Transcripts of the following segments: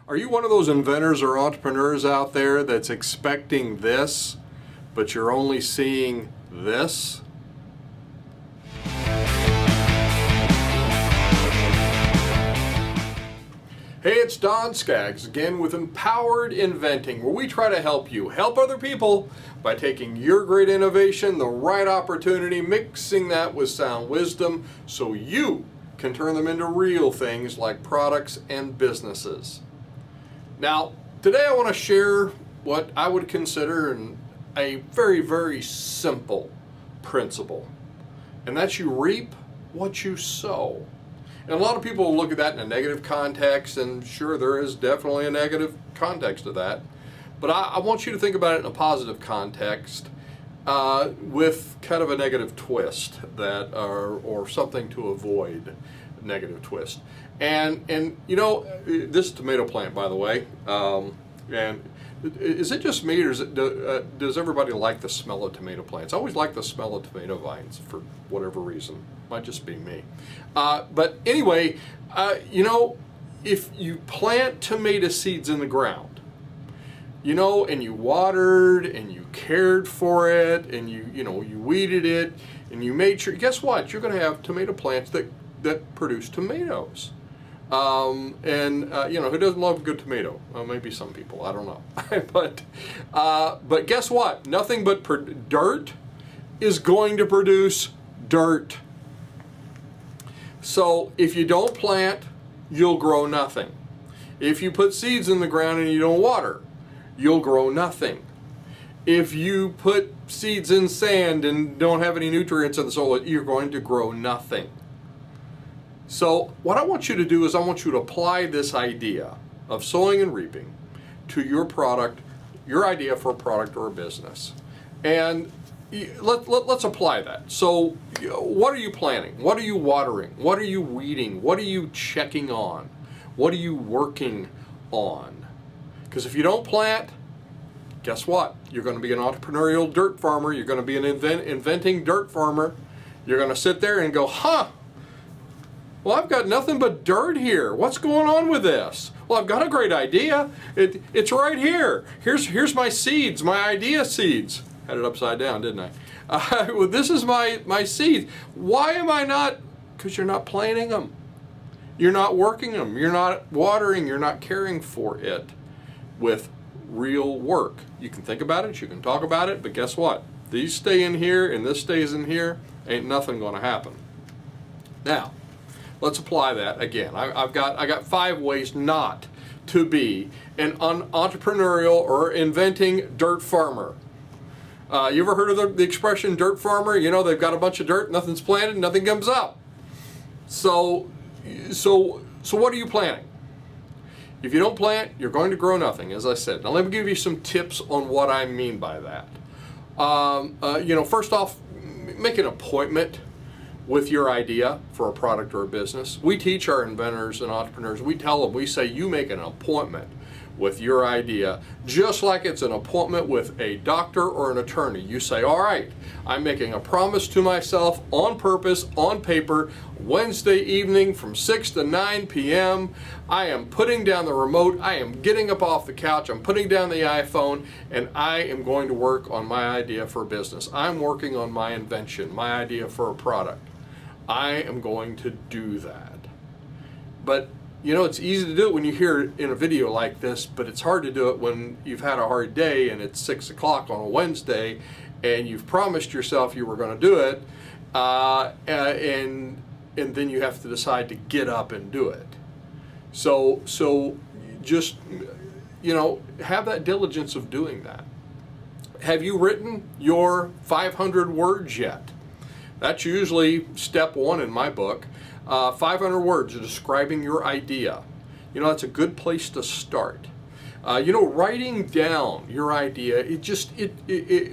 Are you one of those inventors or entrepreneurs out there that's expecting this, but you're only seeing this? Hey, it's Don Skaggs again with Empowered Inventing, where we try to help you help other people by taking your great innovation, the right opportunity, mixing that with sound wisdom so you can turn them into real things like products and businesses. Now, today I want to share what I would consider a very, very simple principle, and that's you reap what you sow. And a lot of people look at that in a negative context, and sure, there is definitely a negative context to that. But I want you to think about it in a positive context with kind of a negative twist or something to avoid a negative twist. And you know, this tomato plant, by the way, and is it just me, or does everybody like the smell of tomato plants? I always like the smell of tomato vines for whatever reason. Might just be me. But anyway, you know, if you plant tomato seeds in the ground, you know, and you watered and you cared for it and you weeded it and you made sure, guess what? You're going to have tomato plants that produce tomatoes. You know, who doesn't love a good tomato? Well, maybe some people, I don't know. But guess what? Nothing but dirt is going to produce dirt. So if you don't plant, you'll grow nothing. If you put seeds in the ground and you don't water, you'll grow nothing. If you put seeds in sand and don't have any nutrients in the soil, you're going to grow nothing. So what I want you to do is I want you to apply this idea of sowing and reaping to your product, your idea for a product or a business. And let's apply that. So what are you planting? What are you watering? What are you weeding? What are you checking on? What are you working on? Because if you don't plant, guess what? You're going to be an entrepreneurial dirt farmer. You're going to be an inventing dirt farmer. You're going to sit there and go, well, I've got nothing but dirt here. What's going on with this? Well, I've got a great idea. It's right here. Here's my seeds, my idea seeds. Had it upside down, didn't I? Well, this is my seeds. Why am I not? Because you're not planting them. You're not working them. You're not watering. You're not caring for it with real work. You can think about it. You can talk about it. But guess what? These stay in here and this stays in here. Ain't nothing going to happen. Now, let's apply that again. I got 5 ways not to be an entrepreneurial or inventing dirt farmer. You ever heard of the expression dirt farmer? You know, they've got a bunch of dirt, nothing's planted, nothing comes up. So what are you planting? If you don't plant, you're going to grow nothing, as I said. Now let me give you some tips on what I mean by that. You know, first off, make an appointment with your idea for a product or a business. We teach our inventors and entrepreneurs, we tell them, we say you make an appointment with your idea, just like it's an appointment with a doctor or an attorney. You say, all right, I'm making a promise to myself on purpose, on paper, Wednesday evening from 6 to 9 p.m. I am putting down the remote, I am getting up off the couch, I'm putting down the iPhone, and I am going to work on my idea for a business. I'm working on my invention, my idea for a product. I am going to do that. But you know, it's easy to do it when you hear it in a video like this, but it's hard to do it when you've had a hard day and it's 6 o'clock on a Wednesday and you've promised yourself you were going to do it, and then you have to decide to get up and do it. So just, you know, have that diligence of doing that. Have you written your 500 words yet? That's usually step 1 in my book. 500 words describing your idea. You know, that's a good place to start. You know, writing down your idea,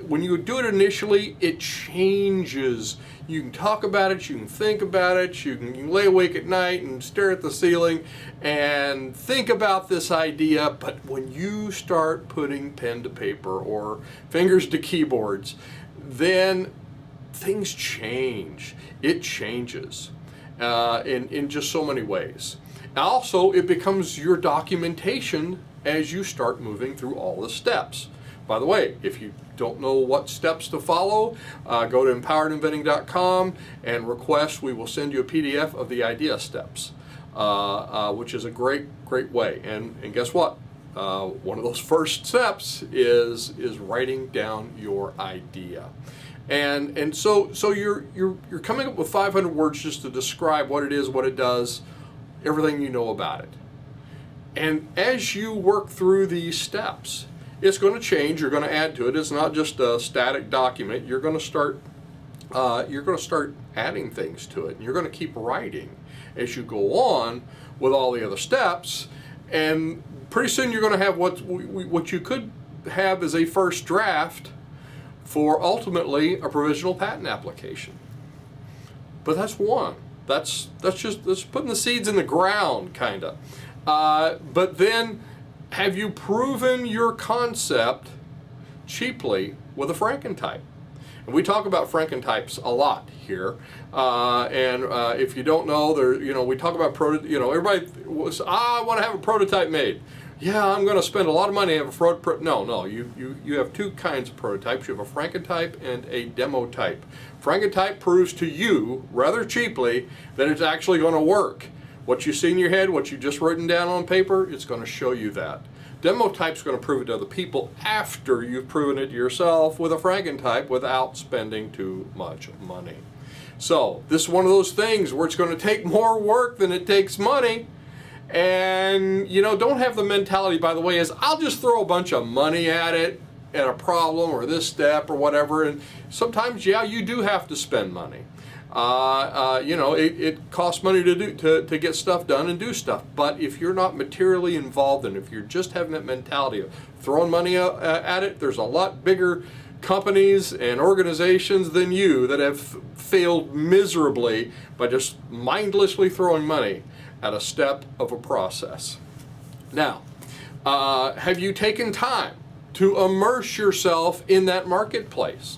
when you do it initially, it changes. You can talk about it, you can think about it, you can lay awake at night and stare at the ceiling and think about this idea, but when you start putting pen to paper or fingers to keyboards, then things change. It changes in just so many ways. Also, it becomes your documentation as you start moving through all the steps. By the way, if you don't know what steps to follow, go to empoweredinventing.com and request. We will send you a PDF of the idea steps, which is a great way. And guess what? One of those first steps is writing down your idea. And so you're coming up with 500 words just to describe what it is, what it does, everything you know about it. And as you work through these steps, it's going to change. You're going to add to it. It's not just a static document. You're going to start adding things to it. And you're going to keep writing as you go on with all the other steps. And pretty soon you're going to have what you could have as a first draft for ultimately a provisional patent application. But that's one. That's putting the seeds in the ground, kind of. But then, have you proven your concept cheaply with a Frankentype? And we talk about Frankentypes a lot here. If you don't know, we talk about everybody was, I want to have a prototype made. Yeah, I'm going to spend a lot of money to have a No, you have two kinds of prototypes. You have a Frankentype and a demo type. Frankentype proves to you, rather cheaply, that it's actually going to work. What you see in your head, what you've just written down on paper, it's going to show you that. Demo type's going to prove it to other people after you've proven it to yourself with a Frankentype without spending too much money. So this is one of those things where it's going to take more work than it takes money. And don't have the mentality, by the way, is I'll just throw a bunch of money at it, at a problem or this step or whatever. And sometimes, yeah, you do have to spend money. It costs money to get stuff done and do stuff. But if you're not materially involved in it, if you're just having that mentality of throwing money at it, there's a lot bigger companies and organizations than you that have failed miserably by just mindlessly throwing money at a step of a process. Now, have you taken time to immerse yourself in that marketplace?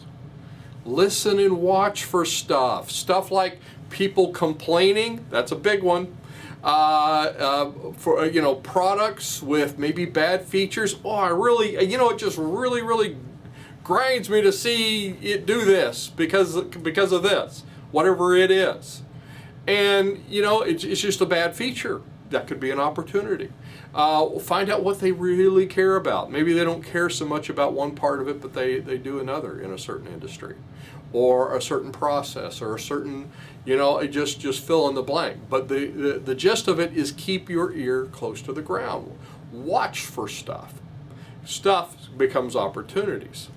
Listen and watch for stuff like people complaining. That's a big one. For products with maybe bad features. Oh, I really, it just really grinds me to see it do this because of this, whatever it is. And it's just a bad feature. That could be an opportunity. Find out what they really care about. Maybe they don't care so much about one part of it, but they do another in a certain industry, or a certain process, or a certain, just fill in the blank. But the gist of it is keep your ear close to the ground. Watch for stuff. Stuff becomes opportunities.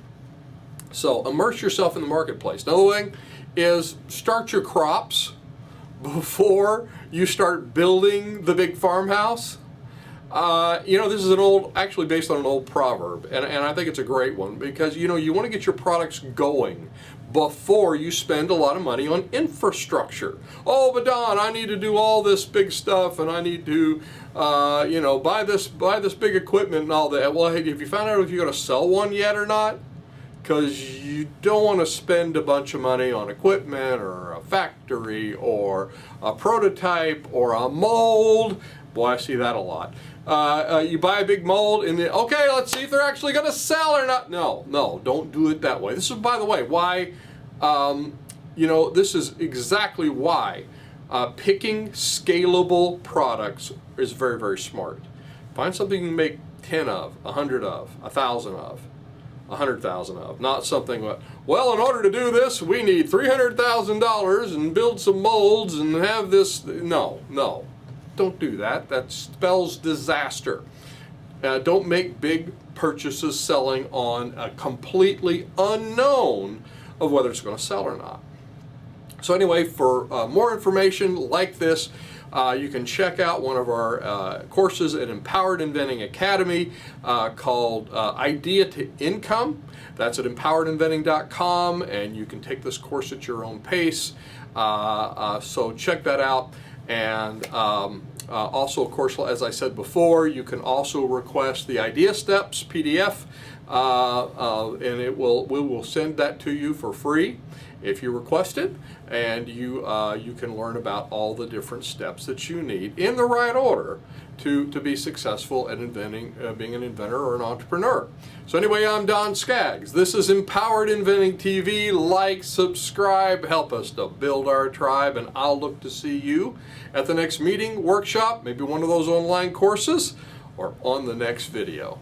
So immerse yourself in the marketplace. Another thing is start your crops before you start building the big farmhouse. This is actually based on an old proverb, and I think it's a great one because, you want to get your products going before you spend a lot of money on infrastructure. Oh, but Don, I need to do all this big stuff, and I need to, buy this big equipment and all that. Well, hey, have you found out if you're going to sell one yet or not? Because you don't want to spend a bunch of money on equipment or a factory or a prototype or a mold. Boy, I see that a lot. You buy a big mold and then, okay, let's see if they're actually going to sell or not. No, don't do it that way. This is, by the way, why, this is exactly why picking scalable products is very, very smart. Find something you can make 10 of, 100 of, 1,000 of. 100,000 of, not something like, well, in order to do this, we need $300,000 and build some molds and have this. No, don't do that. That spells disaster. Don't make big purchases selling on a completely unknown of whether it's going to sell or not. So anyway, for more information like this, you can check out one of our courses at Empowered Inventing Academy called Idea to Income. That's at empoweredinventing.com, and you can take this course at your own pace. So check that out. And also, of course, as I said before, you can also request the Idea Steps PDF and we will send that to you for free if you request it, and you can learn about all the different steps that you need in the right order to be successful at being an inventor or an entrepreneur. So anyway, I'm Don Skaggs. This is Empowered Inventing TV. Like, subscribe, help us to build our tribe, and I'll look to see you at the next meeting, workshop, maybe one of those online courses, or on the next video.